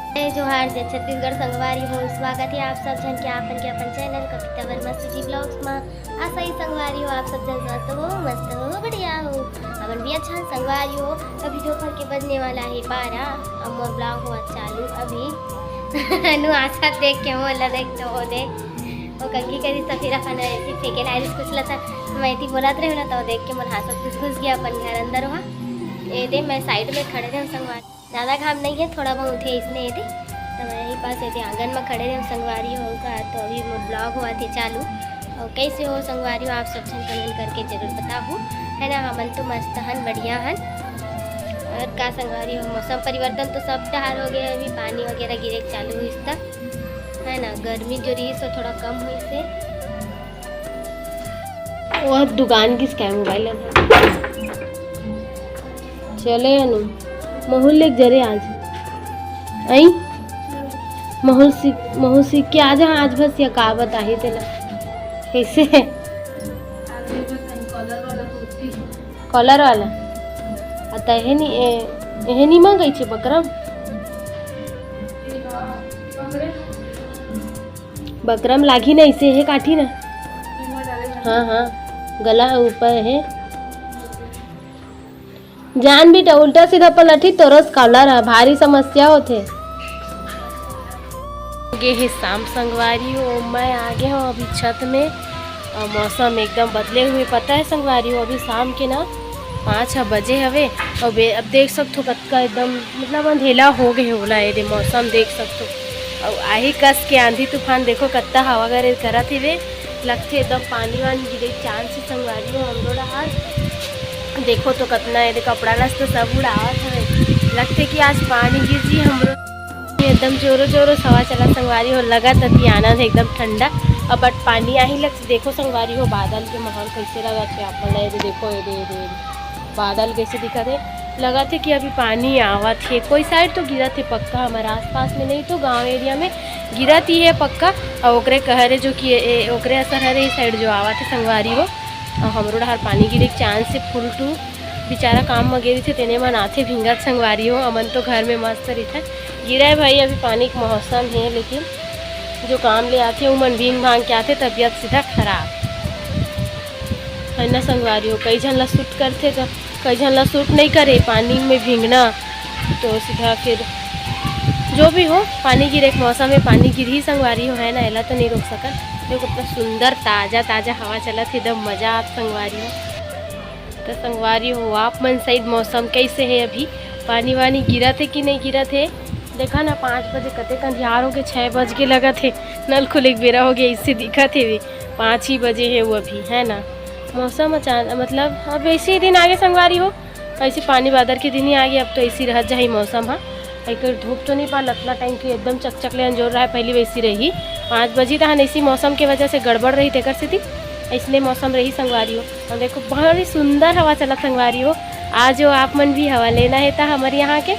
जोहार जय छत्तीसगढ़ संगवारी हो स्वागत है आप सब जन के अपन चैनल कविता वर्मा सुजी ब्लॉग्स में। आशा ही संगवारी हो आप सब जन स्वस्थ हो मस्त हो बढ़िया हो अपन भी अच्छा संगवारी हो। अभी दोपहर के बजने वाला है 12। अब मोर ब्लॉग हुआ चालू अभी नु आशा देख के मोला देख तो हो देख वो कंगी करी तो फिर अपन ऐसी फेंके लाइस कुछ लता मैं थी बोलत रहे ना तो देख के मोर हाथ सब घुस गया अपन घर अंदर हुआ। ये दे मैं साइड में खड़े थे संगवारी, ज़्यादा घाम नहीं है थोड़ा बहुत है इसने ये तो मैं यहीं पास ये आंगन में खड़े थे संगवारी होगा। तो अभी वो ब्लॉग हुआ थे चालू और कैसे हो संगवारी हो आप सब जन कमेंट करके जरूर बताओ है ना। हमन तो मस्त हन बढ़िया हन और का संगवारी हो मौसम परिवर्तन तो सब डहार हो गया। अभी पानी वगैरह गिरे चालू हुई तक है ना। गर्मी जो रही सो थोड़ा कम हुई से वो दुकान किसका है मोबाइल चले अनु महूल लेक जरे आज आई महूल सीख के आज आज बस या का बताही तेला कैसे कॉलर वाला आता है नहीं मांगाई छे बकरम लागी नहीं से है काठी ना। हाँ हाँ गला ऊपर है जान बेटा उल्टा सीधा पलटी तरस कॉलर है भारी समस्या होते गे है शाम संगवारी हो। मैं आ गया हूँ अभी छत में और मौसम एकदम बदले हुए पता है संगवारी हो। अभी शाम के ना 5-6 बजे हवे और अब देख सकते हो कतका एकदम मतलब अंधेला हो गए होला ये मौसम देख सकते हो। और आही कस के आंधी तूफान देखो कत्ता हवा करे करत थे लगते एकदम पानी वानी गिरे चांद से संगवारी हो। हम लोग हाथ देखो तो कितना है कपड़ा नस तो सब उड़ावत है लगते कि आज पानी गिर जी हमरो एकदम जोरों जोरों हवा चला संगवारी हो। लगा तभी आना था एकदम ठंडा अब बट पानी आ ही लग देखो संगवारी हो। बादल के माहौल कैसे लगा थे आप देखो ये बादल कैसे दिखा थे लगा थे कि अभी पानी आवा थे। कोई साइड तो गिरा थे पक्का हमारे आसपास में नहीं तो गांव एरिया में गिरा थी है पक्का। और ओकरे कहरे जो कि ओकरे असर है इस साइड जो आवा थे संगवारी हो। और हमरो हर पानी गिरे चांद से फुल टू बेचारा काम में गिरी थे तेने मन आते भिंगत संगवारी हो। अमन तो घर में मस्त रही था गिरा है भाई अभी पानी का मौसम है लेकिन जो काम ले आते वो मन भींग भांग के आते तबीयत सीधा खराब है ना संगवारी हो। कई जन ला सूट करते तो कई जन ला सूट नहीं करे पानी में भींगना तो सीधा फिर जो भी हो पानी गिरे के मौसम में पानी गिर ही संगवारी हो है ना। एला तो नहीं रोक सकता देखो कितना सुंदर ताज़ा ताज़ा हवा चला थे एकदम मज़ा आप संगवारी हो। तो संगवारी हो आप मन साइड मौसम कैसे है अभी पानी वानी गिरा थे कि नहीं गिरा थे देखा ना 5 बजे कते कंधियार हो गए 6 बज के लगा थे नल खुले बेरा हो गया इससे दिखा थे भी 5 ही बजे है वो अभी है ना। मौसम अचानक मतलब अब ऐसे ही दिन आगे संगवारी हो ऐसे पानी बादल के दिन ही आ गए अब तो ऐसी रह जाए मौसम। हाँ एक धूप तो नहीं पा लतला टाइम की एकदम चकचक ले अंजोर रहा है पहले वैसी रही 5 बजे तो हाँ ऐसी मौसम की वजह से गड़बड़ रही तेकर से थी इसलिए मौसम रही संगवारी हो। और देखो बहुत ही सुंदर हवा चला संगवारी हो। आज जो आप मन भी हवा लेना है तो हमारे यहाँ के